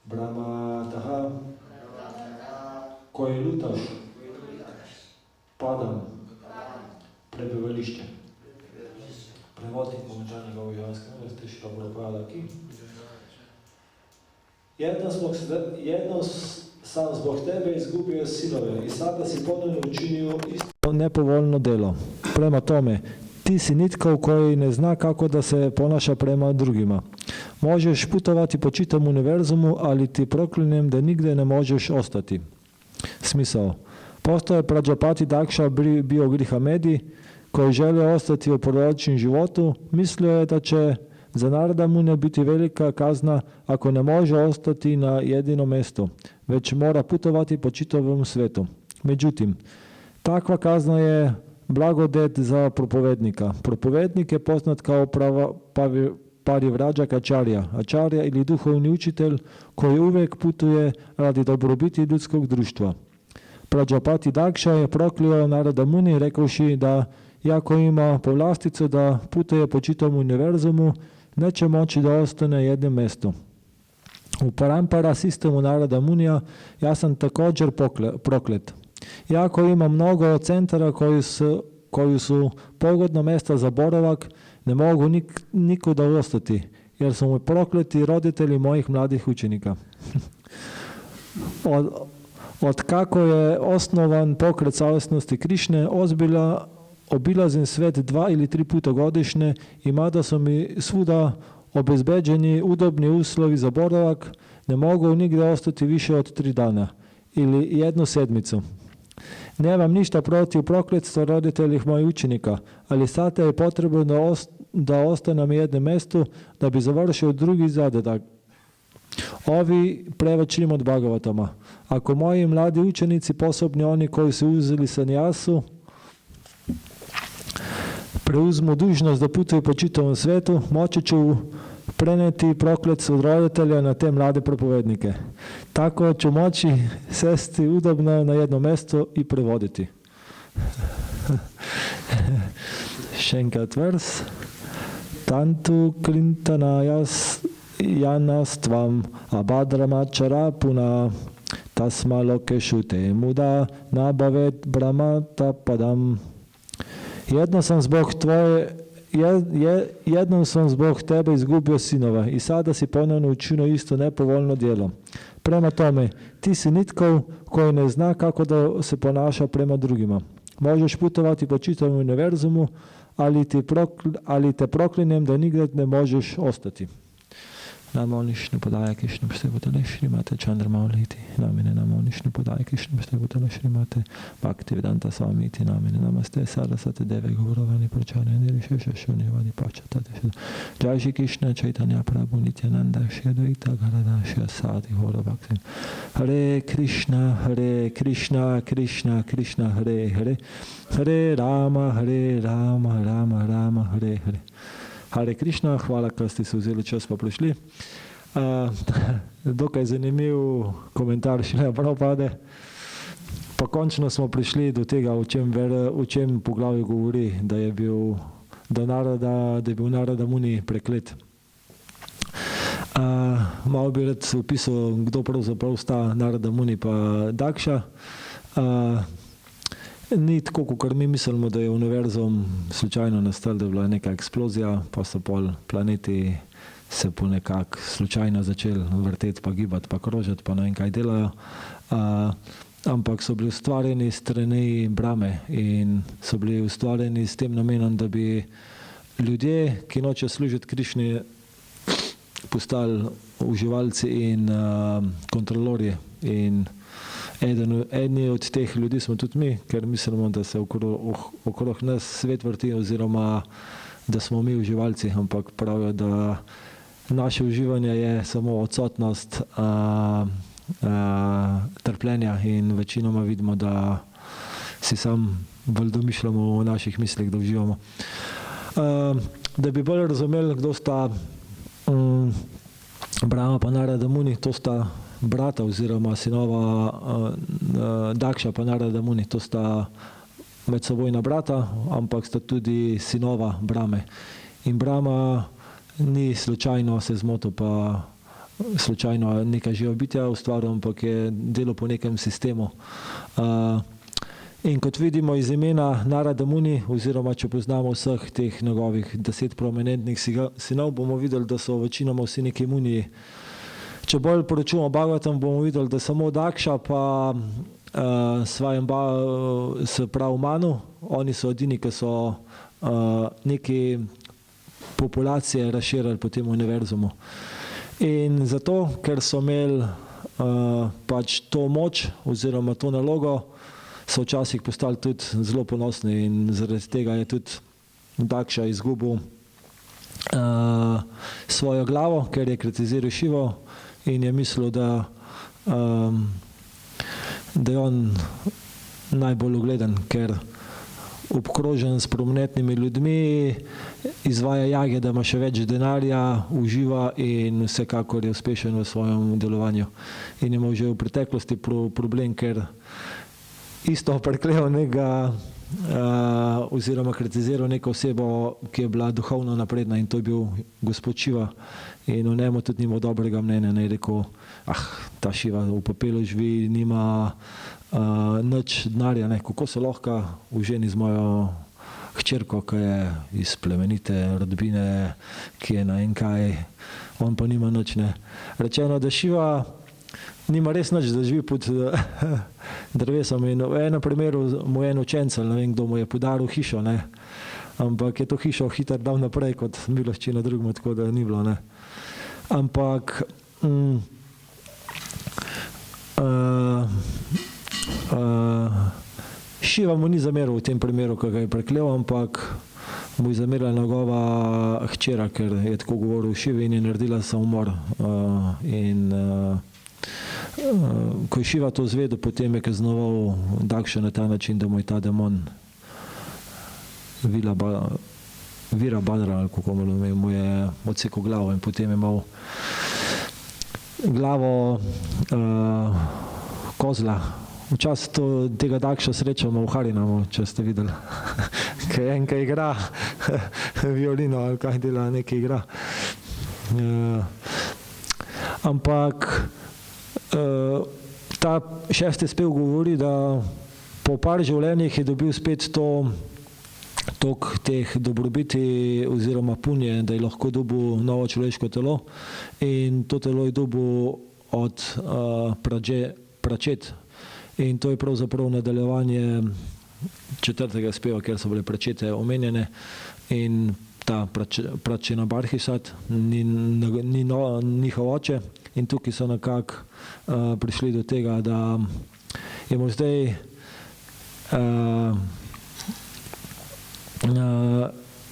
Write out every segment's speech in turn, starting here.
Brahmataha, koji lutaš, padam, prebivališče. Prevodnik Mohamedžana Gaudijanske univerzite Šrila Prabhupada ki. Jednom sam zbog tebe izgubio sinove i sada si ponovno učinio isto nepovoljno delo. Prema tome, ti si nitko koji ne zna kako da se ponaša prema drugima. Možeš putovati po čitavom univerzumu, ali ti proklinem da nigde ne možeš ostati. Smisao. Postoje Prađapati Dakša bio Grihamedi, koji žele ostati u porodičnom životu, mislio je da će za Narada Mune biti velika kazna ako ne može ostati na jedinom mjestu, već mora putovati po čitavom svetu. Međutim, takva kazna je blagodet za propovednika. Propovednik je poznat kao parivrađak ačarja, ačarja ili duhovni učitelj koji uvijek putuje radi dobrobiti ljudskog društva. Prađapati Dakša je proklio Narada Muni rekavši da iako ima povlasticu da putuje po čitavom univerzumu, neće moći da ostane na jednom mjestu. U parampara sistemu Narada Munija ja sam također proklet. Iako ima mnogo centara koji su pogodna mjesta za boravak, ne mogu nikuda ostati, jer su mu prokleti roditelji mojih mladih učenika. Od kako je osnovan pokret savjesnosti Krišne, obilazim svet 2 ili 3 puta godišnje i mada su mi svuda obezbeđeni udobni uslovi za boravak, ne mogu nigdje ostati više od 3 dana ili 1 sedmicu. Nemam ništa protiv prokletstva roditeljih mojih učenika, ali sada je potrebno da ostanem na jednom mjestu da bi završio drugi zadatak. Ovi prevačim od Bhagavatama. Ako moji mladi učenici, posebni oni koji su uzeli sanjasu, preuzmu dužnost da putuju po čitavom svetu, moći ću preneti prokletstvo od roditelja na te mlade propovednike. Tako ću moći sesti udobno na jedno mjesto i prevoditi. Šenkat vers. Tantu klintanajas janastvam abhadramačara puna tasma lokeshu te muda nabavet brahmata padam. Jednom sam zbog tebe izgubio sinova i sada si ponovno učinio isto nepovoljno djelo. Prema tome, ti si nitko koji ne zna kako da se ponaša prema drugima. Možeš putovati po čitavom univerzumu, ali te proklinem da nigdje ne možeš ostati. Namo Nišnu Podaya Krišnu Prstebutale Šrimate Chandramauliti Namine Namo Nišnu Podaya Krišnu Prstebutale Šrimate Bhaktivedanta Swamiti Namine Namaste Sarasate Deve Gauravani Prachane Nirishesha Shunivani Pachatate Jai Shri Krishna Chaitanya Prabhu Nityananda Shri Advaita Gadadhar Shri Asadi Gaura Bhaktin Hare Krishna Krishna Krishna Hare Hare Hare Rama Rama Rama Hare Hare. Hare Krishna, hvala, kad ste se vzeli čas pa prišli. Dokaj zanimiv komentar Šrila Prabhupade. Pa končno smo prišli do tega, o čem poglavje govori, da je bil Narada Muni preklet. Malo bi rad opisal, kdo pravzaprav sta Narada Muni pa Dakša. Ni tako, kot mi mislimo, da je univerzum slučajno nastal, da je bila neka eksplozija, pa so pol planeti se po nekako slučajno začeli vrteti, pa gibati, pa krožiti, pa ne vem kaj delajo. Ampak so bili ustvarjeni strani Brahme in so bili ustvarjeni s tem namenom, da bi ljudje, ki nočejo služiti Krišni, postali uživalci in kontrolorji. In eni od teh ljudi smo tudi mi, ker mislimo, da se okrog nas svet vrti oziroma da smo mi uživalci, ampak pravijo, da naše uživanje je samo odsotnost trpljenja in večinoma vidimo, da si sam bolj domišljamo v naših mislih, da uživamo. Da bi bolj razumeli, kdo sta Brahma pa Narada Muni, to sta brata oziroma sinova Dakša pa Narada Muni, to sta medsebojna brata, ampak sta tudi sinova Brahme. In Brahma ni slučajno se zmotil pa slučajno neka živa bitja ustvaril, ampak je delal po nekem sistemu. In kot vidimo iz imena Narada Muni, oziroma če poznamo vseh teh njegovih 10 prominentnih sinov, bomo videli, da so večinoma vsi neki muniji. Če bolj poročujemo Bhagavatam, bomo videli, da samo Daksha pa se pravi Manu, oni so edini, ki so neki populacije razširili po tem univerzumu. In zato, ker so imeli pač to moč oziroma to nalogo, so včasih postali tudi zelo ponosni in zaradi tega je tudi Daksha izgubil svojo glavo, ker je kritiziral Šivo in je mislil, da je on najbolj ugleden, ker obkrožen s prominentnimi ljudmi izvaja jage, da ima še več denarja, uživa in vsekakor je uspešen v svojem delovanju. In je imel že v preteklosti problem, ker isto preklel nekega oziroma kritiziral neko osebo, ki je bila duhovno napredna, in to je bil gospod Šiva. In o njemu tudi ni imel dobrega mnenja, ne je rekel, ta Šiva v pepelu živi, nima nič denarja, kako se lahko uženi z mojo hčerko, ki je iz plemenite rodbine, ki je na en kaj, on pa nima nič. Rečeno, da Šiva nima res nič, da živi pod drevesom, in v enem primeru mu je en učencelj, ne vem, kdo mu je podaril hišo, ampak je to hišo hitro dal naprej kot miloščina drugemu, tako da ni bilo. Ampak Šiva mu ni zameril v tem primeru, ki ga je preklel, ampak mu je zamerila njegova hčera, ker je tako govoril Šivi in je naredila samomor. In ko je Šiva to zvedel, potem je kaznoval Daksha na ta način, da mu je ta demon Virabhadra, ali kako mu je odsekal glavo, in potem je imel glavo kozla. Včasih tega Daksha srečamo v Harinamu, če ste videli, ki je enka igra violino ali kaj dela, nekaj igra. Ampak ta 6. spev govori, da po par življenjih je dobil spet tok teh dobrobiti oziroma punje, da je lahko dobil novo človeško telo, in to telo je dobil od pračet. In to je pravzaprav nadaljevanje 4. speva, kjer so bile pračete omenjene, in ta pračena Barhisat ni njihov oče, in tukaj so nekako prišli do tega, da je mu zdaj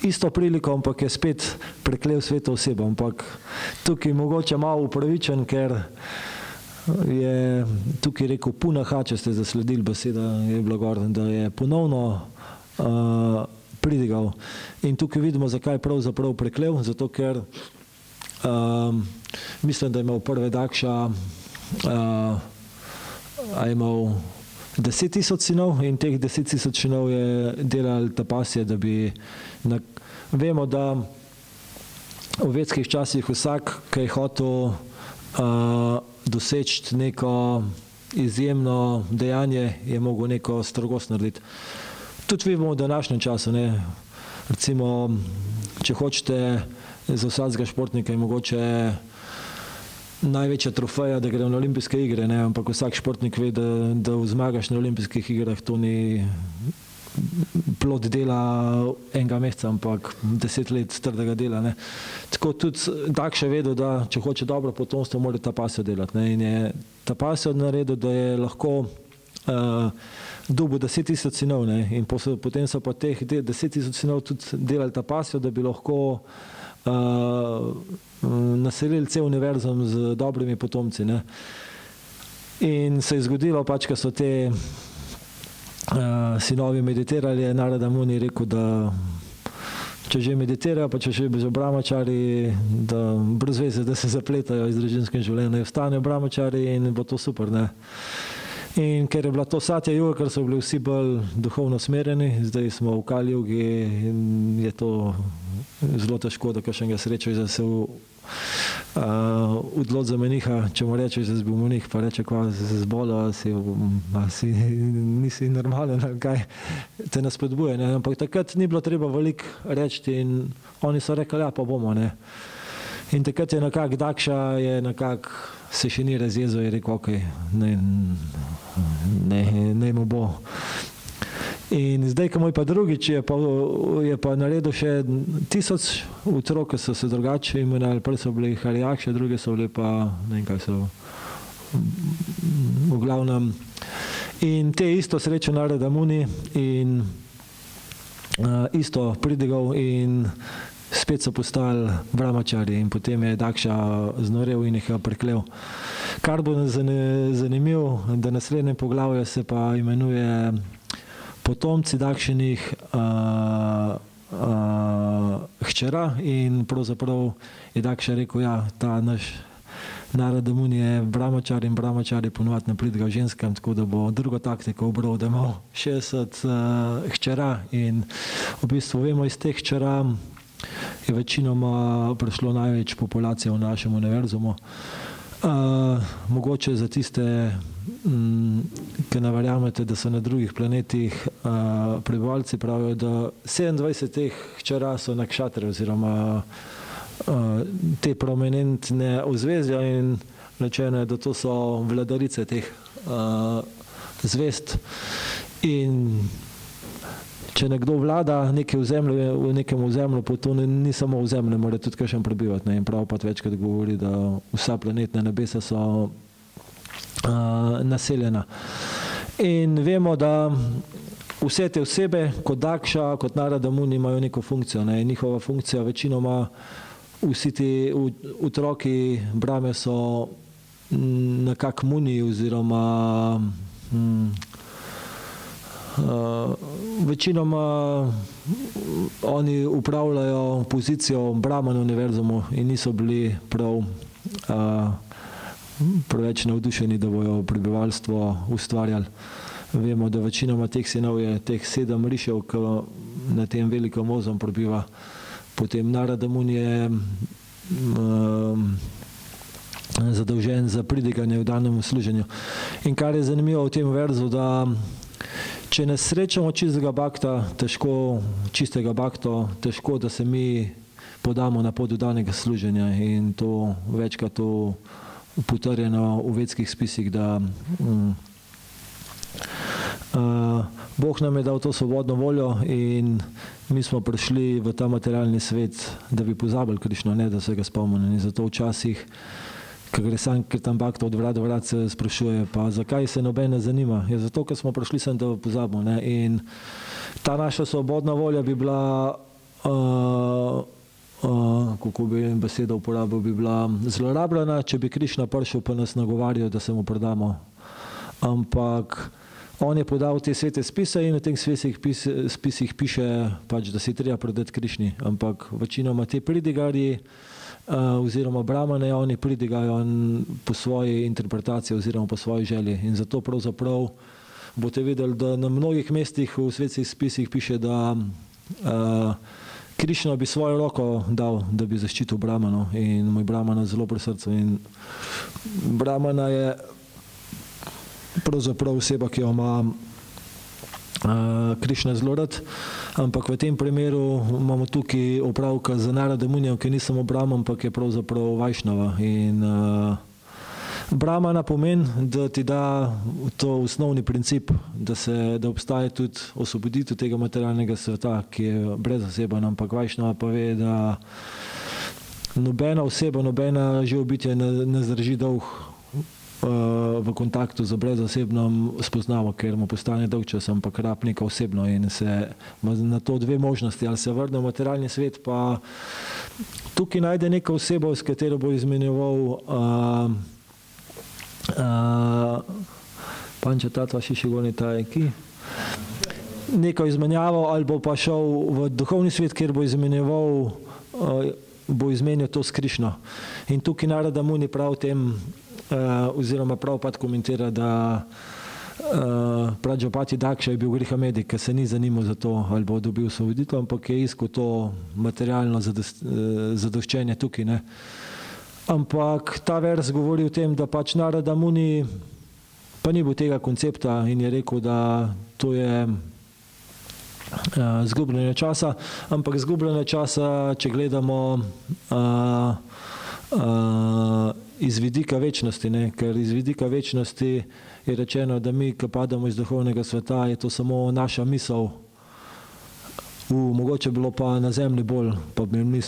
isto priliko, ampak je spet preklel sveto osebo. Ampak tukaj mogoče malo upravičen, ker je tukaj rekel punaha, če ste zasledili beseda, je bilo gor, da je ponovno pridigal. In tukaj vidimo, zakaj je pravzaprav preklel, zato ker mislim, da je imel prve Daksha, je imel 10,000 sinov, in teh 10,000 sinov je delal tapasje, da bi vemo, da v vedskih časih vsak, ki je hotel doseči neko izjemno dejanje, je mogel neko strogost narediti. Tudi vidimo v današnjem času, recimo, če hočete za vsakega športnika je mogoče največja trofeja, da gre na olimpijske igre, ampak vsak športnik ve, da zmagaš na olimpijskih igrah, to ni plod dela enega meseca, ampak 10 let trdega dela. Tako tudi Daksha je vedel, da če hoče dobro potomstvo, mora tapasjo delati. In je tapasjo naredil, da je lahko dobil 10,000 sinov. In potem so pa teh 10,000 sinov tudi delali tapasjo, da bi lahko naselili cel univerzum z dobrimi potomci. In se je zgodilo pač, ko so te sinovi meditirali, je Narada Muni rekel, da če že meditirajo, pa če že so brahmačari, da brez veze, da se zapletajo iz družinskim življenjem, ostanejo brahmačari in bo to super. In ker je bila to Satya Yuga, ker so bili vsi bolj duhovno smerjeni, zdaj smo v Kali Yugi in je to zelo težko, da kakšnega srečo, da se odlod za meniha, če mu rečeš, da si bil menih, pa reče, kva se zbolel, si nisi normalen, ali kaj te nas spodbuje. Ne? Ampak takrat ni bilo treba veliko reči in oni so rekli, ja, pa bomo. Ne? In takrat je nekako Dakša se še ni razjezil, je rekel, ok, ne mu bo. In zdaj, ko moj pa drugič je pa naredil še 1000 otrok, ki so se drugače imenovali, prvi so bili Harijakše, druge so bili pa, ne vem kaj so, v glavnem. In te isto srečo nareda Muni in isto pridigal in spet so postali brahmačari in potem je Dakša znorel in jih preklel. Kar bo zanimivo, da naslednje poglavje se pa imenuje Potomci Dakšinih hčera in pravzaprav je Dakša rekel, ja, ta naš narod Muni je brahmačar in brahmačari ponovadi ne pridigajo ženskam, tako da bo drugo taktiko ubral, da ima 60 hčera in v bistvu vemo iz teh hčera je večinoma prišlo največ populacije v našem univerzumu. Mogoče za tiste, ki ne verjamete, da so na drugih planetih prebivalci, pravijo, da 27 teh hčera so nakšatri oziroma te prominentne ozvezdja in rečeno je, da to so vladarice teh zvezd. In če nekdo vlada v nekem ozemlju, pa to ni samo ozemlje, mora tudi kakšen prebivati. In Prabhupada večkrat govori, da vsa planetna nebesa so naseljena. In vemo, da vse te osebe, kot Dakša, kot Narada Muni, imajo neko funkcijo. In njihova funkcija večinoma, vsi ti otroki Brahme so nekako Muni oziroma večinoma oni upravljajo pozicijo Brahman univerzumu in niso bili preveč navdušeni, da bojo prebivalstvo ustvarjali. Vemo, da večinoma teh sinov je teh 7 rišev, ki na tem velikem ozem prebiva. Potem Narada Muni je zadolžen za pridiganje v danem služenju. In kar je zanimivo v tem verzu, da če ne srečamo čistega bhakta, težko, da se mi podamo na pot do danega služenja in to večkrat potrjeno v vedskih spisih, da Bog nam je dal to svobodno voljo in mi smo prišli v ta materialni svet, da bi pozabili Krišno, ne da se ga spomnili. In zato včasih, ker tam bhakta od vrat do vrat se sprašuje, pa zakaj se noben ne zanima? Je zato, ker smo prišli sem, da pozabimo. Ne? In ta naša svobodna volja bi bila, kako bi besedo uporabil, bi bila zlorabljena, če bi Krišna prišel pa nas nagovarjal, da se mu predamo. Ampak on je podal te svete spise in v teh spisih piše, pač, da si treba predati Krišni. Ampak večinoma te pridigarji oziroma Brahmane, oni pridigajo po svoji interpretaciji oziroma po svoji želji. In zato pravzaprav boste videli, da na mnogih mestih v svetskih spisih piše, da Krišna bi svojo roko dal, da bi zaščitil Brahmano. In moj Brahmana zelo pri srcu. In Brahmana je pravzaprav oseba, ki jo ima Krišna zelo rad, ampak v tem primeru imamo tukaj opravka z Narada Munijem, ki ni samo Brahman, ampak je pravzaprav Vajšnava. In Brahmana pomeni, da ti da to osnovni princip, da obstaja tudi osvoboditev tega materialnega sveta, ki je brezoseben, ampak Vajšnava pa ve, da nobena oseba, nobena živo bitje ne zdrži dolg v kontaktu z brezosebnom spoznavo, ker mu postane dolg čas, ampak rab neka osebno in se ima na to dve možnosti, ali se vrne v materialni svet, pa tukaj najde neko osebo, s katero bo izmenjeval panča tatva šišigoni tajki, neko izmenjavo, ali bo pa šel v duhovni svet, kjer bo izmenjeval, bo izmenjal to s Krišno. In tukaj Narada Muni prav tem oziroma Prabhupada komentira, da Prajapati Dakša je bil grihamedik, ker se ni zanimal za to, ali bo dobil osvoboditev, ampak je iskal to materialno zadoščenje tukaj. Ne? Ampak ta vers govori o tem, da pač Narada Muni pa ni bil tega koncepta in je rekel, da to je izgubljanje časa, ampak izgubljanje časa, če gledamo iz vidika večnosti, ne? Ker iz vidika večnosti je rečeno, da mi, ki padamo iz duhovnega sveta, je to samo naša misel. Mogoče bilo pa na zemlji bolj, pa bi imeli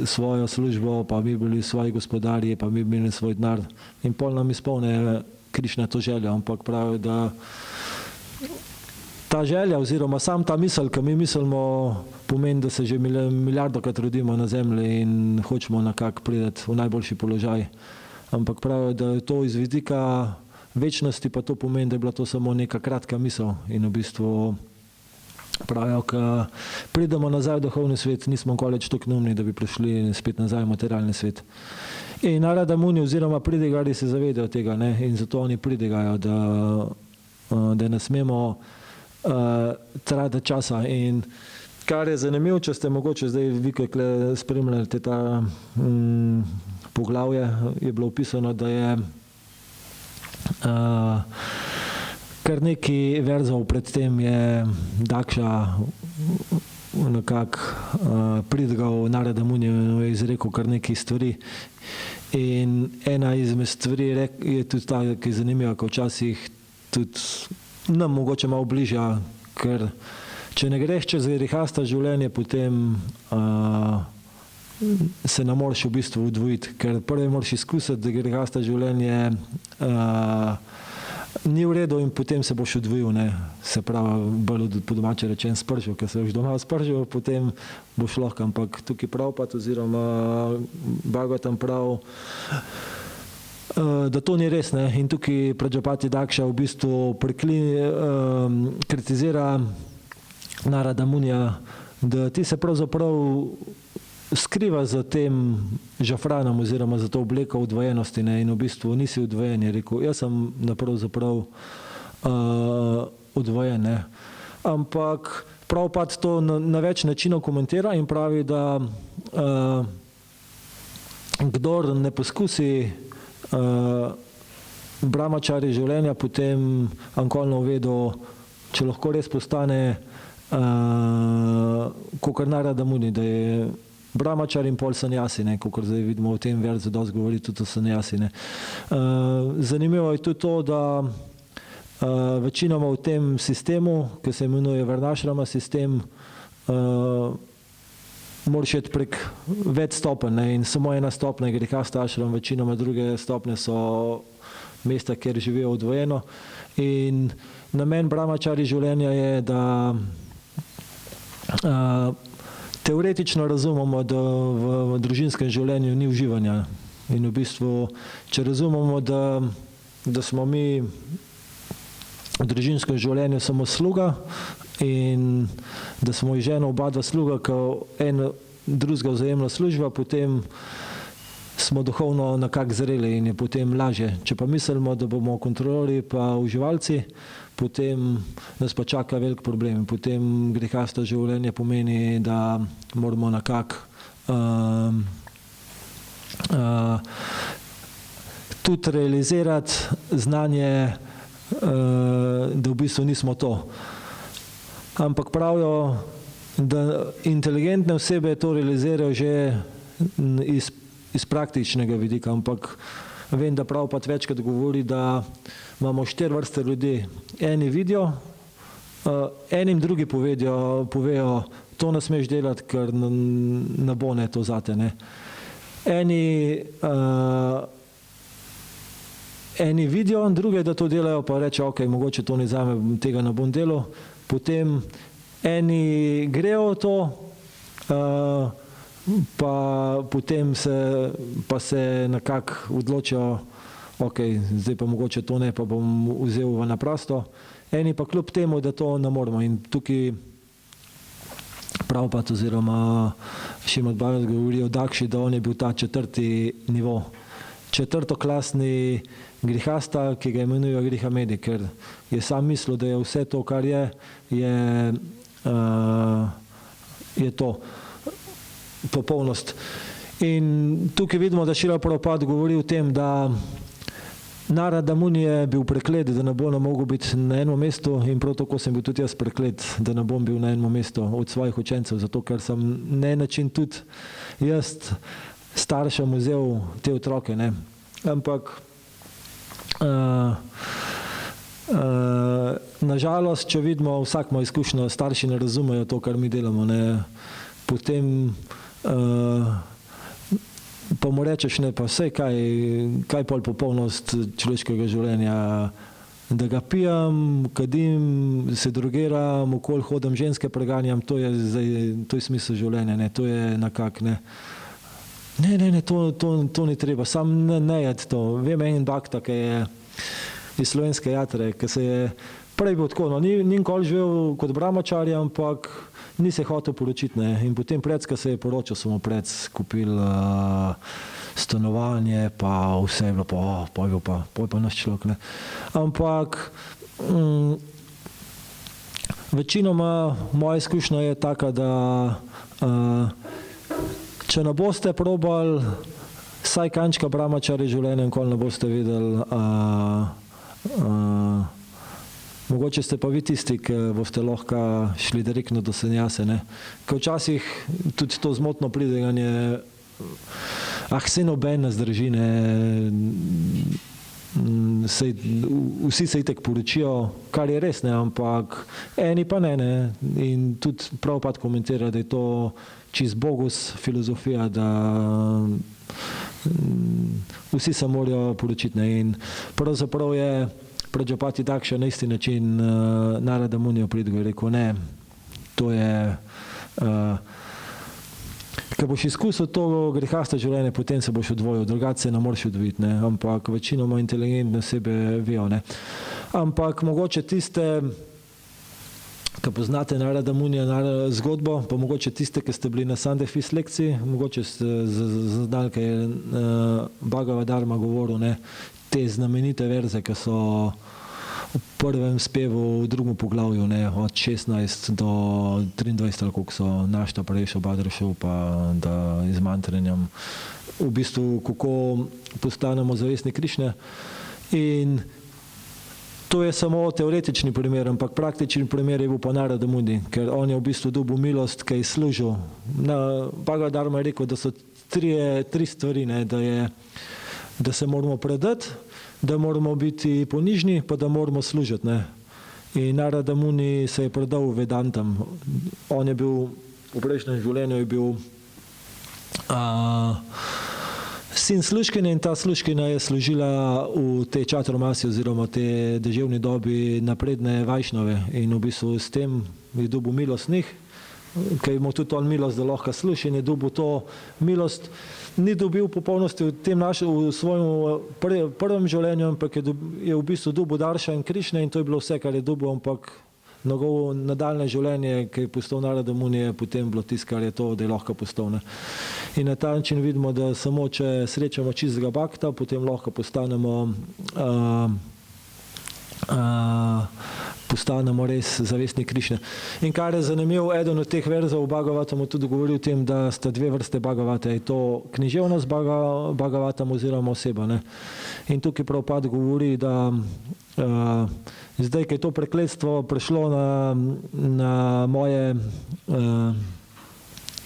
svojo službo, pa bi bili svoji gospodarji, pa bi imeli svoj denar. In pol nam izpolne Krišna to željo, ampak pravi, da ta želja oziroma sam ta misel, ki mi mislimo, pomeni, da se že milijardokrat rodimo na zemlji in hočemo nekako priti v najboljši položaj. Ampak pravi, da je to iz vidika večnosti, pa to pomeni, da je bila to samo neka kratka misel in v bistvu pravijo, ko pridemo nazaj v duhovni svet, nismo koleč toliko neumni, da bi prišli spet nazaj v materialni svet. In Narada Muni oziroma pridigari se zavedajo tega, ne? In zato oni pridigajo, da ne smemo trati časa. In kar je zanimivo, če ste mogoče zdaj vi, ki spremljate ta poglavje, je bilo opisano, da je kar nekaj verzov pred tem je Dakša nekako pridigal Narada Muniju, je izrekel kar nekaj stvari. In ena izmed stvari je tudi ta, ki je zanimiva, ko včasih tudi nam mogoče malo bližja, ker če ne greš čez grehasta življenje, potem se ne moreš v bistvu udvojiti, ker prvi moraš izkusiti, da grehasta življenje ni v redu in potem se boš odvojil, ne. Se pravi, bolj po domače rečen spržil, ker se boš doma spržil, potem boš lahko, ampak tukaj Prabhupada oziroma Bhagavatam prav, da to ni res, ne. In tukaj Prajapati Daksha v bistvu kritizira Narada Munija, da ti se pravzaprav skriva za tem žafranom oziroma za to obleko odvojenosti, ne, in v bistvu nisi odvojen, je rekel, jaz sem pravzaprav odvojen, ne. Ampak Prabhupada to na več načinov komentira in pravi, da kdor ne poskusi brahmačari življenja, potem ankolno vedo, če lahko res postane kakor Narada Muni, da je brahmačar in pol sanjasi, ne, kakor zdaj vidimo v tem verzu, dosti govori tudi o sanjasi, ne. Zanimivo je tudi to, da večinoma v tem sistemu, ki se imenuje Varnašrama sistem, moraš iti prek več stopenj, ne, in samo ena stopnja je grehasta ašram, večinoma druge stopnje so mesta, kjer živijo odvojeno. In namen brahmačari življenja je, da teoretično razumemo, da v družinskem življenju ni uživanja. In v bistvu, če razumemo, da smo mi v družinskem življenju samo sluga in da smo iz ženo oba dva sluga, ko en drugega vzajemno služba, potem smo duhovno nekako zreli in je potem lažje. Če pa mislimo, da bomo kontrolorji pa uživalci, potem nas pa čaka velik problem. Potem grehasta življenje pomeni, da moramo nekako tudi realizirati znanje, da v bistvu nismo to. Ampak pravijo, da inteligentne osebe to realizirajo že iz praktičnega vidika, ampak vem, da Prabhupada večkrat govori, da imamo 4 vrste ljudi. Eni vidijo, enim drugi povejo, to ne smeš delati, ker ne bo ne to zate, ne. Eni vidijo, druge, da to delajo, pa reče, ok, mogoče to ni zame, tega ne bom delal. Potem eni grejo v to, pa potem se nekako odločijo, ok, zdaj pa mogoče to ne, pa bom vzel na prosto. Eni pa kljub temu, da to ne moramo. In tukaj Prabhupada oziroma Šrimad Bhagavatam govori o Dakši, da on je bil ta 4. nivo. 4. grihasta, ki ga imenujejo grihamedi, ker je sam mislil, da je vse to, kar je to popolnost. In tukaj vidimo, da Šrila Prabhupada govori o tem, da Narada Muni je bil preklet, da ne bo mogel biti na enem mestu, in prav tako sem bil tudi jaz preklet, da ne bom bil na enem mestu od svojih učencev, zato ker sem na en način tudi jaz staršem vzel te otroke, ne. Ampak nažalost, če vidimo, vsak ima izkušnjo, starši ne razumejo to, kar mi delamo, ne. Potem pa mu rečeš, ne, pa vse, kaj pol popolnost človeškega življenja, da ga pijem, kadim, se drogiram, okoli hodim, ženske preganjam, to je smisel življenja, ne, to je nekak, ne. Ne, to ni treba, sam ne jed to. Vem en bakta, ki je iz Slovenske Jatre, ki se je prej bil tako, no, ni nikoli živel kot brahmačari, ampak ni se hotel poročiti, ne, in potem predska se je poročil, so mu prec kupil stanovanje, pa vse je bilo, poj pa naš človek, ne. Ampak večinoma moja izkušnja je taka, da če ne boste probali vsaj kančka brahmačari življenja, nikoli ne boste videli, mogoče ste pa vi tisti, ki boste lahko šli direktno do sanjase, ne. Ker včasih tudi to zmotno pridiganje, saj noben ne zdrži, ne, vsi se itak poročijo, kar je res, ne, ampak eni pa ne, in tudi Prabhupada komentira, da je to čist bogus filozofija, da vsi se morajo poročiti, ne, in pravzaprav je Prajapati Daksha na isti način Narada Munijo pridigal, rekel, ne, to je, ko boš izkusil to grehasto življenje, potem se boš odvojil, drugače se ne moreš odvojiti, ne, ampak večinoma inteligentne osebe vejo, ne. Ampak mogoče tiste, ki poznate Narada Munija zgodbo, pa mogoče tiste, ki ste bili na Sunday Feast lekciji, mogoče ste zaznali, kaj je Bhagavad Dharma govoril, ne, te znamenite verze, ki so v prvem spevu, v drugem poglavju, ne, od 16 do 23, ali koliko so našta prejšel, Badrašov, pa da iz mantrenjem, v bistvu, kako postanemo zavestni Krišne. In to je samo teoretični primer, ampak praktični primer je bil pa Narada Muni, ker on je v bistvu dobil milost, ki je služil. Bhagavad Dharma je rekel, da so tri stvari, ne, da se moramo predati, da moramo biti ponižni, pa da moramo služiti, ne. In Narada Muni se je predal Vedantam. On je bil, v prejšnjem življenju je bil sin služkinje, in ta služkinja je služila v tej Čaturmasi oziroma tej deževni dobi napredne Vajšnove, in v bistvu s tem je dobil milost njih, ker je imel tudi on milost, da lahko sluši, in je dobil to milost. Ni dobil popolnosti v svojem prvem življenju, ampak je v bistvu dobil Daršan Krišne, in to je bilo vse, kar je dobil, ampak njegovo nadaljne življenje, ki je postal Narada Muni, je potem bilo tisto, kar je to, da je lahko postal, ne. In na ta način vidimo, da samo če srečamo čistega bhakta, potem lahko postanemo res zavestni Krišne. In kar je zanimivo, eden od teh verzov v Bhagavatamu tudi govori o tem, da sta dve vrste Bhagavata, je to književnost Bhagavatam oziroma oseba, ne. In tukaj Prabhupada govori, da zdaj, ko je to prekletstvo prišlo na moje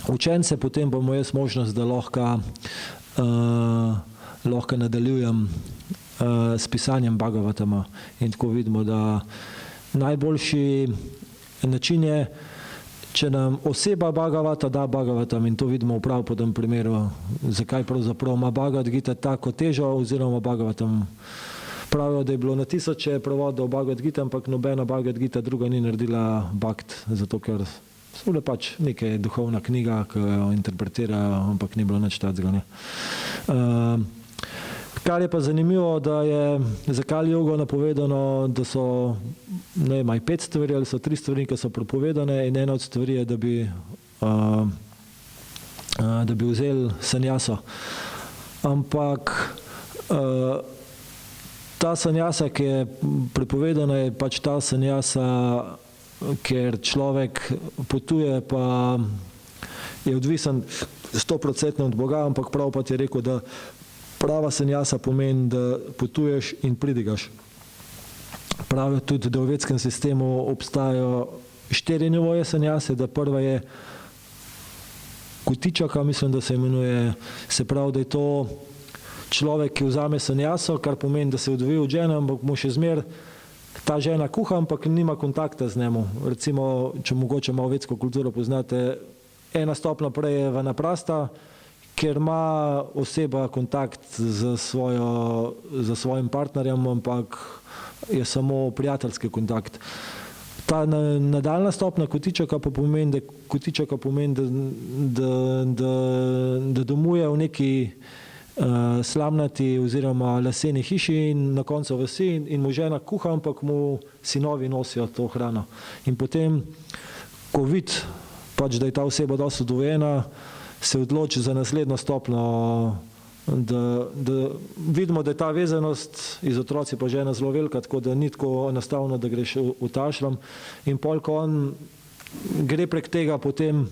učence, potem bomo jaz možnost, da lahko nadaljujem s pisanjem Bhagavatama. In tako vidimo, da najboljši način je, če nam oseba Bhagavata da Bhagavatam, in to vidimo v Prabhupadovem primeru, zakaj pravzaprav ima Bhagavad Gita tako težo, oziroma Bhagavatam. Pravijo, da je bilo na tisoče prevodov Bhagavad Gita, ampak nobena Bhagavad Gita druga ni naredila bhakt, zato ker so bile pač neka duhovna knjiga, ki jo interpretira, ampak ni bilo nič takega, ne. Kar je pa zanimivo, da je za Kali jogo napovedano, da so, ne vem, 5 stvari ali so 3 stvari, ki so prepovedane, in ena od stvari je, da bi vzeli sanjaso. Ampak ta sanjasa, ki je prepovedana, je pač ta sanjasa, ker človek potuje, pa je odvisen 100% od Boga, ampak Prabhupada je rekel, da prava sanjasa pomeni, da potuješ in pridigaš. Pravi tudi, da v vetskem sistemu obstajajo 4 nivoje sanjase, da prva je kutičaka, mislim, da se imenuje, se pravi, da je to človek, ki vzame sanjaso, kar pomeni, da se odvije od žene, ampak mu še zmer ta žena kuha, ampak nima kontakta z njemu. Recimo, če mogoče malo vetsko kulturo poznate, 1 stopnja prej je vanaprasta, ker ima oseba kontakt z svojim partnerjem, ampak je samo prijateljski kontakt. Ta nadaljna stopnja kotičaka pa pomeni, da domuje v neki slamnati oziroma leseni hiši in na koncu vasi in mu žena kuha, ampak mu sinovi nosijo to hrano. In potem, ko vidi, pač, da je ta oseba dosti odvojena, se odloči za naslednjo stopnjo, da vidimo, da je ta vezanost iz otroci pa žena zelo velika, tako da ni tako enostavno, da greš v ta ašram. In pol, ko on gre prek tega, potem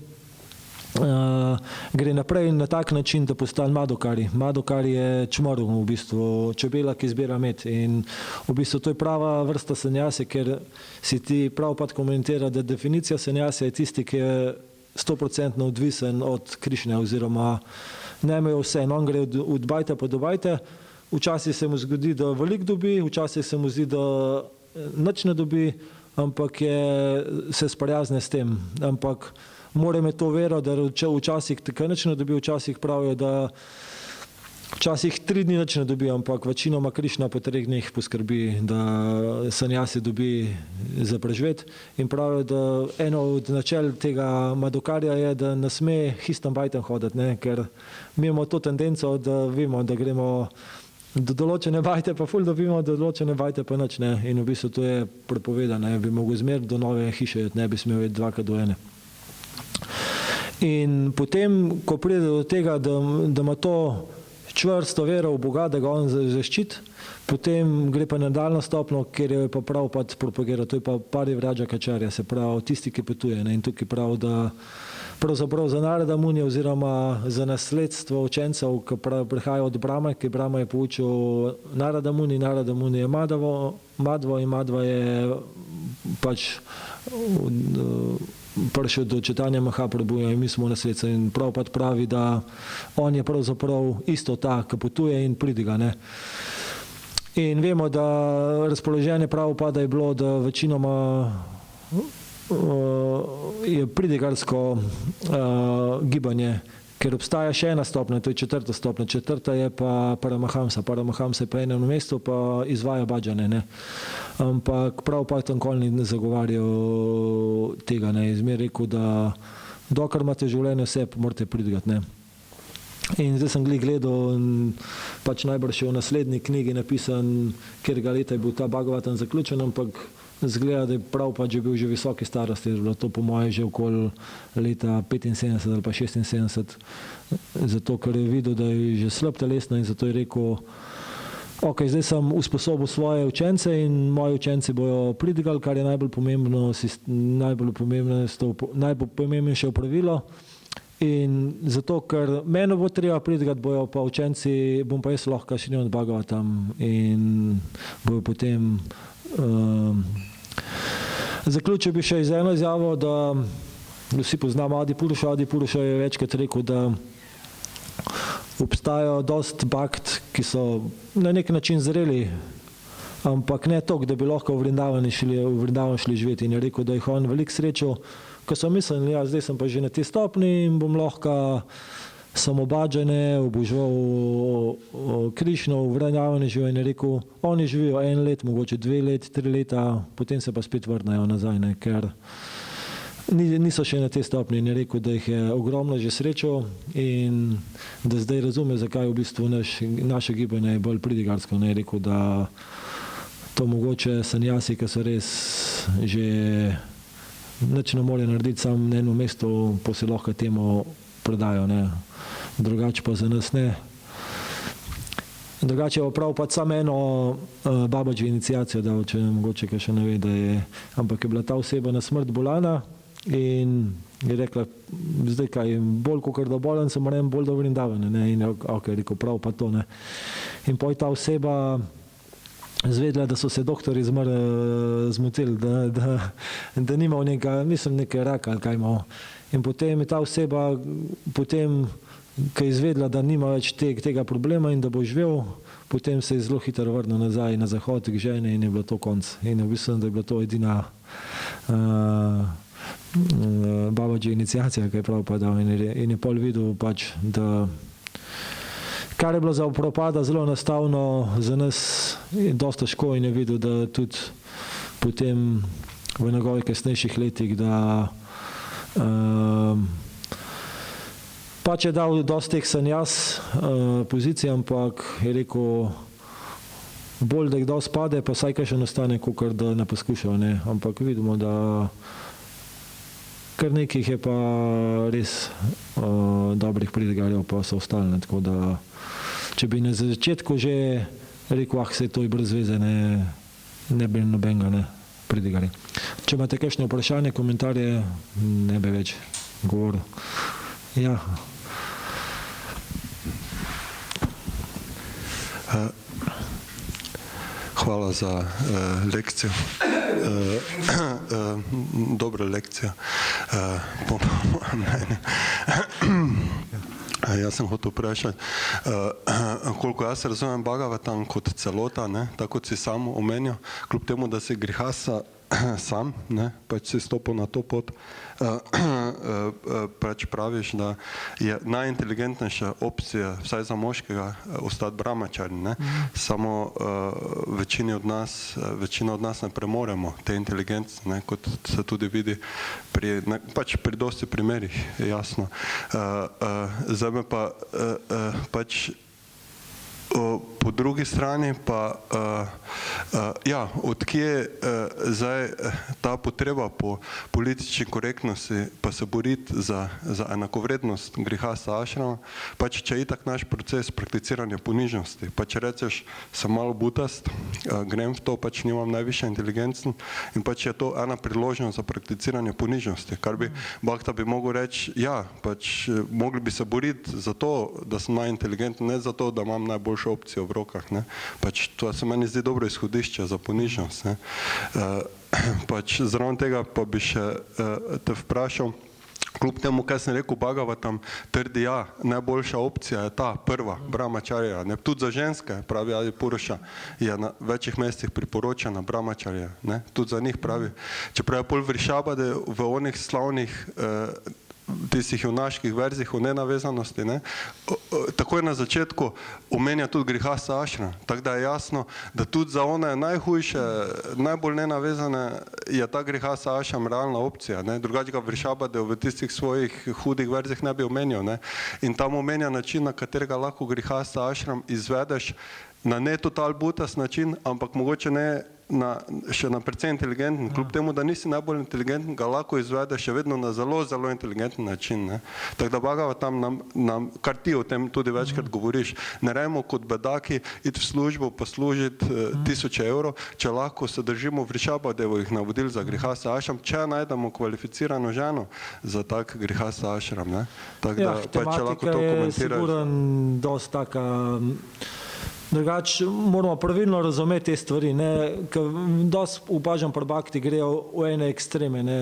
gre naprej na tak način, da postane madokari. Madokari je čmrl, v bistvu čebela, ki zbira med. In v bistvu to je prava vrsta sanjase, ker si ti Prabhupada komentira, da definicija sanjase je tisti, ki je 100% odvisen od Krišne, oziroma ne imajo vse. On gre od bajta pa do bajta, včasih se mu zgodi, da veliko dobi, včasih se mu zdi, da nič ne dobi, ampak se sprijazne s tem. Ampak mora imeti to vero, da včasih tako nič ne dobi, včasih pravijo, da včasih 3 dni nič ne dobi, ampak večinoma Krišna po 3 dneh poskrbi, da sanjasi dobi za preživeti. In pravijo, da eno od načel tega madokarja je, da ne sme histam bajtem hoditi, ne? Ker mi imamo to tendenco, da vemo, da gremo do določene bajte, pa ful dobimo, do določene bajte pa nič, ne? In v bistvu to je prepovedano, bi mogel zmer do nove hiše, ne bi smel iti 2 do 1. In potem, ko pride do tega, da ima to čvrsto vero v Boga, da ga on zaščiti, potem gre pa na nadaljnjo stopnjo, kjer je pa Prabhupada propagira, to je pa parivraja kačarja, se pravi tisti, ki potuje. Ne? In tukaj pravi, da pravzaprav za Narada Munija oziroma za nasledstvo učencev, ki prihajajo od Brahme, ki Brahma je poučil Narada Muni, Narada Muni je Madhva in Madhva je pač prišel do Čaitanja Mahaprabhuja in mi smo nasledstvo. In Prabhupada pravi, da on je pravzaprav isto ta, ki potuje in pridiga. Ne? In vemo, da razpoloženje Prabhupada je bilo, da večinoma je pridigarsko gibanje, ker obstaja še 1 stopnja, to je 4. stopnja. 4. je pa Paramahamsa. Paramahamsa je pa enem mestu, pa izvaja bhađane, ne. Ampak Prabhupada nikoli ne zagovarjal tega, ne. Izmer rekel, da dokler imate življenje vse, morate pridigati, ne. In zdaj sem gledal, pač najbrž je v naslednji knjigi napisan, katerega leta je bil ta Bhagavatam zaključen, ampak zgleda, da je Prabhupada že bil že visoki starosti, je bilo to po moje že okoli leta 75 ali pa 76, zato ker je videl, da je že slab telesno in zato je rekel, ok, zdaj sem usposobil svoje učence in moji učenci bojo pridigali, kar je najpomembnejše pravilo. In zato, ker meni bo treba pridigati, bojo pa učenci, bom pa jaz lahko Šrimad Bhagavatam in bojo potem zaključil bi še iz eno izjavo, da vsi poznamo Adi Puruša. Adi Puruša je večkrat rekel, da obstajajo dosti bhakt, ki so na nek način zreli, ampak ne toliko, da bi lahko v Vrindavan šli živeti. In je rekel, da jih on veliko srečal, ko so mislili, ja, zdaj sem pa že na tej stopni in bom lahko samo bhađane, oboževal Krišno, v Vrindavan živijo. In je rekel, oni živijo 1 let, mogoče 2 let, 3 leta, potem se pa spet vrnejo nazaj, ne, ker niso še na tej stopni. In je rekel, da jih je ogromno že srečal in da zdaj razume, zakaj v bistvu naše gibanje je bolj pridigarsko. Je rekel, da to mogoče sanjasi, ki so res že nič ne morejo narediti, samo na enem mestu, pa se lahko temu predajo, ne. Drugače pa za nas ne. Drugače je prav pa samo eno Babaji iniciacijo dal, če mogoče kaj še ne ve, da je, ampak je bila ta oseba na smrt bolana in je rekla, zdaj kaj, bolj kot da bolen, sem moram bolj da Vrindavan, ne, in ok, rekel, prav pa to, ne. In potem ta oseba zvedela, da so se doktori zmotili, da ni imel nekaj raka ali kaj imel. In potem je ta oseba, potem, ko je izvedela, da nima več tega problema in da bo živel, potem se je zelo hitro vrnil nazaj na zahod k ženi in je bilo to konc. In v bistvu, da je bila to edina Babaji iniciacija, ki je prav padal in je pol videl pač, da kar je bilo za propada zelo enostavno, za nas je dosta težko in je videl, da tudi potem v njegovih kasnejših letih, da pač je dal dosti teh sanjaz pozicij, ampak je rekel, bolj, da jih dal spade, pa vsaj kaj še nastane, kakor da ne poskušajo, ne. Ampak vidimo, da kar nekih je pa res dobrih pridigarjev, pa so ostali, tako da če bi na začetku že rekel, se to je brez veze, ne bi nobenega, ne, pridigarja. Če imate kakšne vprašanje, komentarje, ne bi več govoril. Ja. Hvala za lekcijo. Dobra lekcija, po mojem mnenju. Jaz sem hotel vprašati, koliko jaz razumem Bhagavatam kot celota, ne, tako kot si sam omenil, kljub temu, da si grihasa sam, ne, pač si stopil na to pot, pač praviš, da je najinteligentnejša opcija, vsaj za moškega, ostati brahmačari, ne, samo večina od nas ne premoremo te inteligence, ne, kot se tudi vidi pri dosti primerih, jasno. Zdaj me pa pač po drugi strani pa, ja, odkje zdaj ta potreba po politični korektnosti pa se boriti za enakovrednost grihasta ašrama, pač če je itak naš proces prakticiranja ponižnosti, pa če rečeš, sem malo butast, grem v to, pač nimam najvišje inteligencen in pač je to ena priložnost za prakticiranje ponižnosti, kar bi Bhakta bi mogel reči, ja, pač mogli bi se boriti za to, da sem najinteligenten, ne za to, da imam najboljšo opcijo v rokah, ne. Pač to se meni zdi dobro izhodišče za ponižnost, ne. Pač zraven tega pa bi še te vprašal, kljub temu, kaj sem rekel, Bhagavatam trdi, ja, najboljša opcija je ta prva, brahmačarja, ne, tudi za ženske, pravi Adi Puruša, je na večjih mestih priporočena brahmačarja, ne, tudi za njih pravi. Čeprav je pol Vrišabhade v onih slavnih tistih junaških verzih o nenavezanosti, ne, takoj na začetku omenja tudi grihasta ašram, tako da je jasno, da tudi za one najhujše, najbolj nenavezane je ta grihasta ašram realna opcija, ne, drugače ga Vrišabhade v tistih svojih hudih verzih ne bi omenjal, ne, in tam omenja način, na katerega lahko grihasta ašram izvedeš na ne total butast način, ampak mogoče ne še na precej inteligenten, kljub temu, da nisi najbolj inteligenten, ga lahko izvedeš še vedno na zelo, zelo inteligenten način, ne. Tako da Bhagavatam nam, kar ti o tem tudi večkrat govoriš, ne rajmo kot bedaki iti v službo pa služiti 1000 evrov, če lahko se držimo Vrišabhadevih navodil za grihasta ašram, če najdemo kvalificirano ženo za tak grihasta ašram, ne. Tako da, če lahko to komentiraš. Ja, tematika je sigurno dosti taka. Drugače, moramo pravilno razumeti te stvari, ne, ker dosti opažam pri Bhakti grejo v ene ekstreme, ne,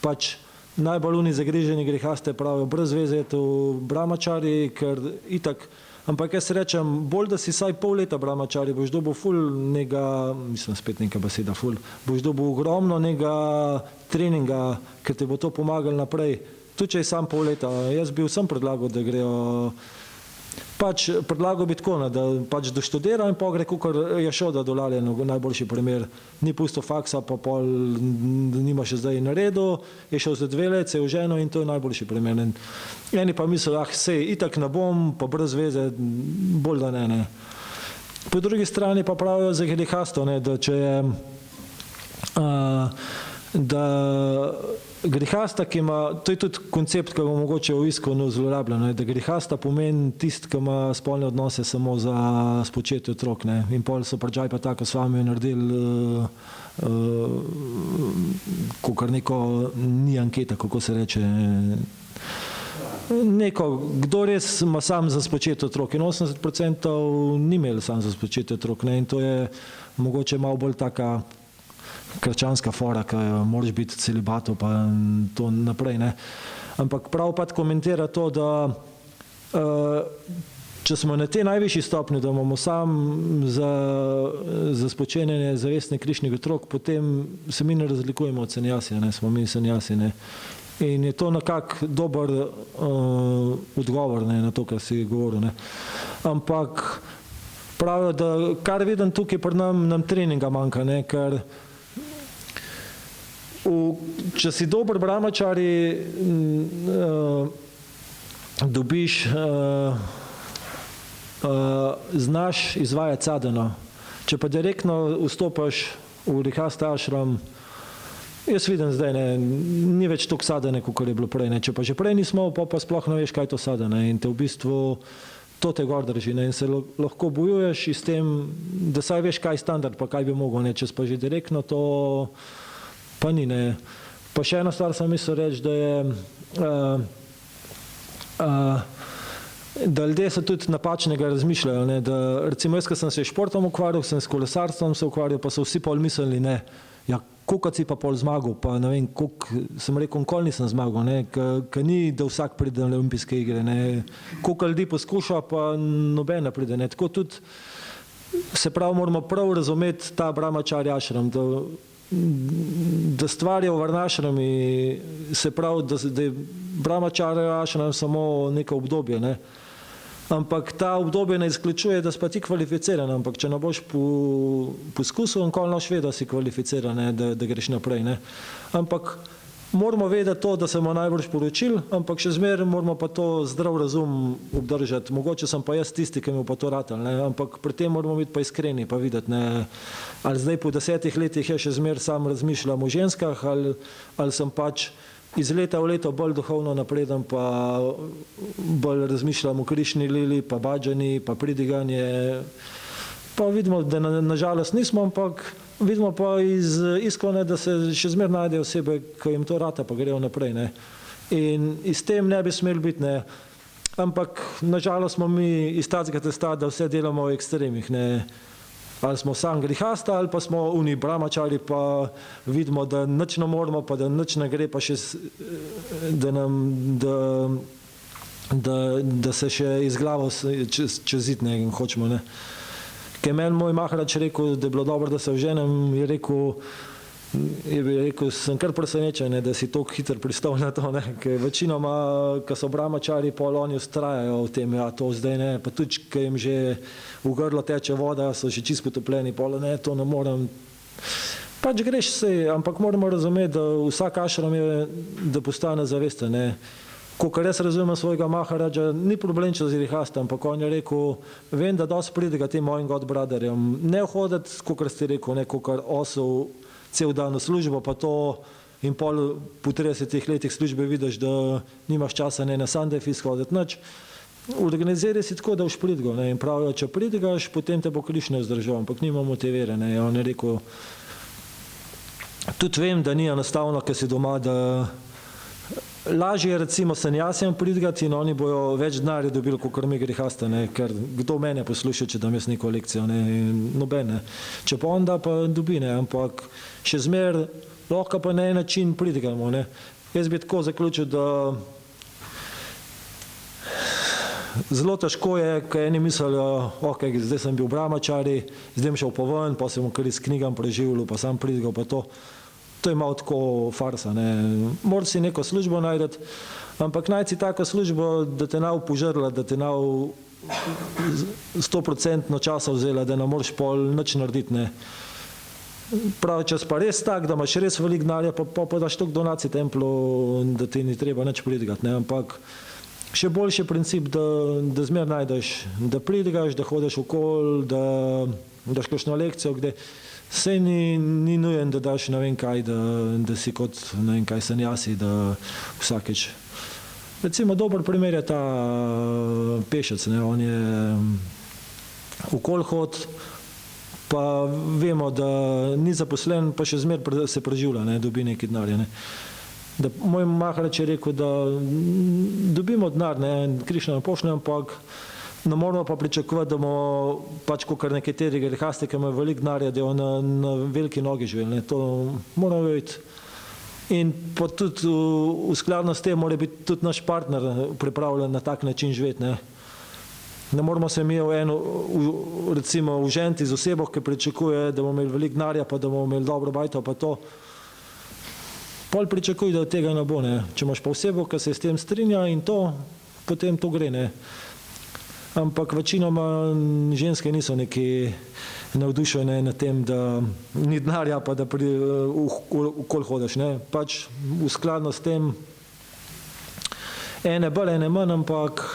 pač najbolj oni zagriženi grihaste pravijo, brez veze je to brahmačari, ker itak, ampak jaz rečem, bolj da si saj pol leta brahmačari, boš dobil ful nekega, mislim spet neka beseda ful, boš dobil ogromno nekega treninga, ker ti bo to pomagalo naprej, tudi če je sam pol leta, jaz bi vsem predlagal, da grejo. Pač predlagal bi tako, da pač doštudira in pa gre, kakor je Jašoda Dolaljen, najboljši primer. Ni pustil faksa, pa pol nima še zdaj naredil, je šel za 2 let, se je oženil in to je najboljši primer. Eni pa mislijo, sej, itak ne bom, pa brez veze, bolj da ne. Po drugi strani pa pravijo za grihastov, da če je da grihasta, ki ima, to je tudi koncept, ki ga mogoče v Iskonu zlorablja, da grihasta pomeni tisti, ki ima spolne odnose samo za spočetje otrok, ne, in pol so pač pa tako s vami naredili kakor neko, ni anketa, kako se reče, neko, kdo res ima sam za spočetje otrok, in 80% ni imel sam za spočetje otrok, ne, in to je mogoče malo bolj taka krščanska fora, ki moraš biti v celibatu pa to naprej, ne. Ampak prav pa komentira to, da če smo na tej najvišji stopnji, da imamo sam za spočenjanje zavestnih krišnih otrok, potem se mi ne razlikujemo od sanjasija, ne, smo mi sanjasi, ne. In je to nekako dober odgovor, ne, na to, kar si govoril, ne. Ampak pravijo, da kar vidim tukaj pri nam treninga manjka, ne, ker če si dober brahmačari, dobiš, znaš izvajati sadhano. Če pa direktno vstopaš v grihasta ašram, jaz vidim zdaj, ne, ni več toliko sadhane, kot je bilo prej, ne. Če pa že prej nismo, pa sploh ne veš, kaj je to sadhana, in te v bistvu to te gor drži, ne, in se lahko bojuješ s tem, da saj veš, kaj je standard, pa kaj bi mogel, ne, če pa že direktno to pa ni, ne. Pa še ena stvar sem mislil reči, da je, da ljudje se tudi napačnega razmišljajo, ne, da recimo jaz, ko sem se športom ukvarjal, sem s kolesarstvom se ukvarjal, pa so vsi pol mislili, ne, ja, koliko si pa pol zmagal, pa ne vem, koliko, sem rekel, nikoli nisem zmagal, ne, ker ni, da vsak pride na olimpijske igre, ne, koliko ljudi poskuša, pa noben ne pride, ne, tako tudi se pravi, moramo prav razumeti ta brahmačari ašram, da stvar je v varnašrami, se pravi, da je brahmačari ašram samo neko obdobje, ne. Ampak ta obdobje ne izključuje, da si pa ti kvalificiran, ampak če ne boš poskusil, nikoli noš ve, da si kvalificiran, ne, da greš naprej, ne. Ampak moramo vedeti to, da se bomo najbrž poročili, ampak še zmeraj moramo pa to zdrav razum obdržati. Mogoče sem pa jaz tisti, ki mi bo to ratal, ne, ampak pri tem moramo biti pa iskreni, pa videti, ne, ali zdaj po 10 letih še zmeraj sam razmišljam o ženskah, ali sem pač iz leta v leto bolj duhovno napreden, pa bolj razmišljam o Krišni lili, pa bhađani, pa pridiganje. Pa vidimo, da nažalost nismo, ampak vidimo pa iz Iskone, da se še zmeraj najdejo osebe, ki jim to rata, pa grejo naprej, ne. In iz tem ne bi smeli biti, ne. Ampak nažalost smo mi iz tacega testa, da vse delamo v ekstremih, ne. Ali smo sam grihasta, ali pa smo oni brahmačari, pa vidimo, da nič ne moramo, pa da nič ne gre, pa še, da se še iz glavo čez zid, ne, hočemo, ne. Ker meni moj Maharač rekel, da je bilo dobro, da se oženem, je rekel, sem kar presenečen, da si toliko hitro pristal na to, ne, ker večinoma, ko so brahmačari, pol oni ustrajajo v tem, ja, to zdaj ne, pa tudi, ko jim že v grlo teče voda, so že čisto potopljeni, pol ne, to ne morem. Pač greš se, ampak moramo razumeti, da vsak ašram je, da postane zavesten, ne. Kakor jaz razumem svojega Maharača, ni problem, če grihasta, ampak on je rekel, vem, da dosti pridiga tem mojim God brotherjem, ne hoditi, kakor ste rekel, ne, kakor osel cel dan v službo, pa to in pol po 30 letih službe vidiš, da nimaš časa ne na Sandefis hoditi, nič. Organiziraj si tako, da boš pridigal, ne, in pravijo, če pridigaš, potem te bo Krišna vzdržal, ampak nimamo te vere, ne, on je rekel, tudi vem, da ni enostavno, ker si doma, da lažje je recimo sanjasjem pridigati in oni bojo več denarja dobili, kakor mi grihasta, ne, ker kdo mene posluša, če dam jaz neko lekcijo, ne, noben, ne. Če pa on da, pa dobi, ne, ampak še zmeraj lahko pa na en način pridigamo, ne. Jaz bi tako zaključil, da zelo težko je, ko eni mislijo, ok, zdaj sem bil v brahmačari, zdaj sem šel pa ven, pa sem kar iz knjigam preživljal, pa sam pridigal, pa to. To je malo tako farsa, ne. Moraš si neko službo najdeti, ampak najti si tako službo, da te ne bo požrla, da te ne bo 100% časa vzela, da ne moreš pol nič narediti, ne. Pravi čas pa res tak, da imaš res veliko denarja, pa daš toliko donacij templu, da ti ni treba nič pridigati, ne, ampak še boljši princip, da zmeraj najdeš, da pridigaš, da hodiš okoli, da daš kakšno lekcijo, kde sej ni nujen, da daš ne vem kaj, da si kot ne vem kaj sanjasi, da vsakeč. Recimo dober primer je ta Pešec, ne, on je v kolhod, pa vemo, da ni zaposlen, pa še zmer se preživlja, ne, dobi neki denarja, ne. Da moj Maharač je rekel, da dobimo denar, ne, Krišna nam pošlje, ampak ne moramo pa pričakovati, da bomo pač kakor nekateri grehasti, ki imajo veliko denarja, da je na veliki nogi živeli, ne, to moramo vedeti. In pa tudi v skladno s tem mora biti tudi naš partner pripravljen na tak način živeti, ne. Ne moramo se mi recimo uženti z osebo, ki pričakuje, da bomo imeli veliko denarja, pa da bomo imeli dobro bajto, pa to. Pol pričakuj, da od tega ne bo, ne. Če imaš pa osebo, ki se s tem strinja in to, potem to gre, ne. Ampak večinoma ženske niso neki navdušene na tem, da ni denarja, pa da okoli hodiš, ne. Pač v skladno s tem ene bolj, ene manj, ampak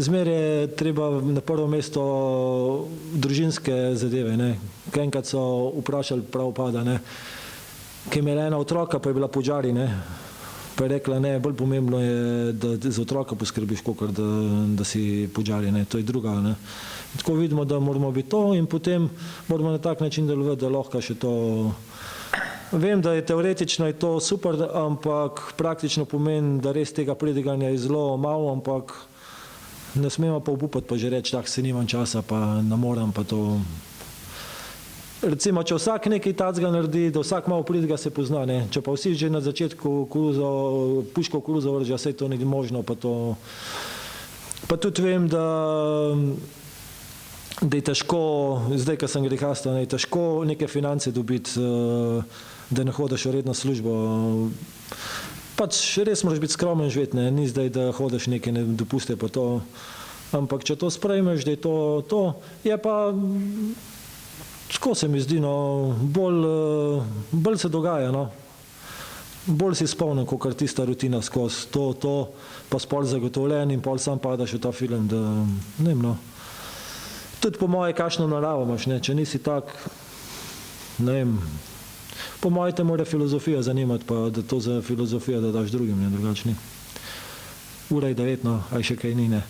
zmeraj je treba na prvo mesto družinske zadeve, ne. Ker enkrat so vprašali prav pada, ne, ki je imela ena otroka, pa je bila po žari, ne. Pa je rekla, ne, bolj pomembno je, da za otroka poskrbiš, kakor da si po žari, ne. To je druga, ne. Tako vidimo, da moramo biti to in potem moramo na tak način delovati, da lahko še to. Vem, da je teoretično je to super, ampak praktično pomeni, da res tega pridiganja je zelo malo, ampak ne smemo pa obupati, pa že reči, tak se nimam časa, pa ne morem, pa to. Recimo, če vsak nekaj takega naredi, da vsak malo pridiga, se pozna, ne. Če pa vsi že na začetku puško v koruzo vržejo, saj to ni možno, pa to. Pa tudi vem, da je težko, zdaj, ko sem grehasta, je težko neke finance dobiti, da ne hodiš v redno službo. Pač res moraš biti skromen živeti, ne, ni zdaj, da hodiš neke dopuste pa to. Ampak če to sprejmeš, da je to, je pa, tako se mi zdi, no, bolj se dogaja, no. Bolj si spomnim, kakor tista rutina skozi to, pa spol zagotovljen in pol sam padaš v ta film, da, ne vem, no. Tudi po moje, kakšno naravo imaš, ne, če nisi tak, ne vem, po moje te mora filozofija zanimati, pa da to za filozofijo, da daš drugim, ne, drugače ni. Ura je 9, no, aj še kaj ni, ne.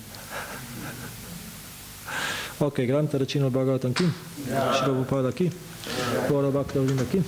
Ok, Granta rečino Bhagavatam ki? Šrila Prabhupada ki? Gaura Bhakta Vrinda ki?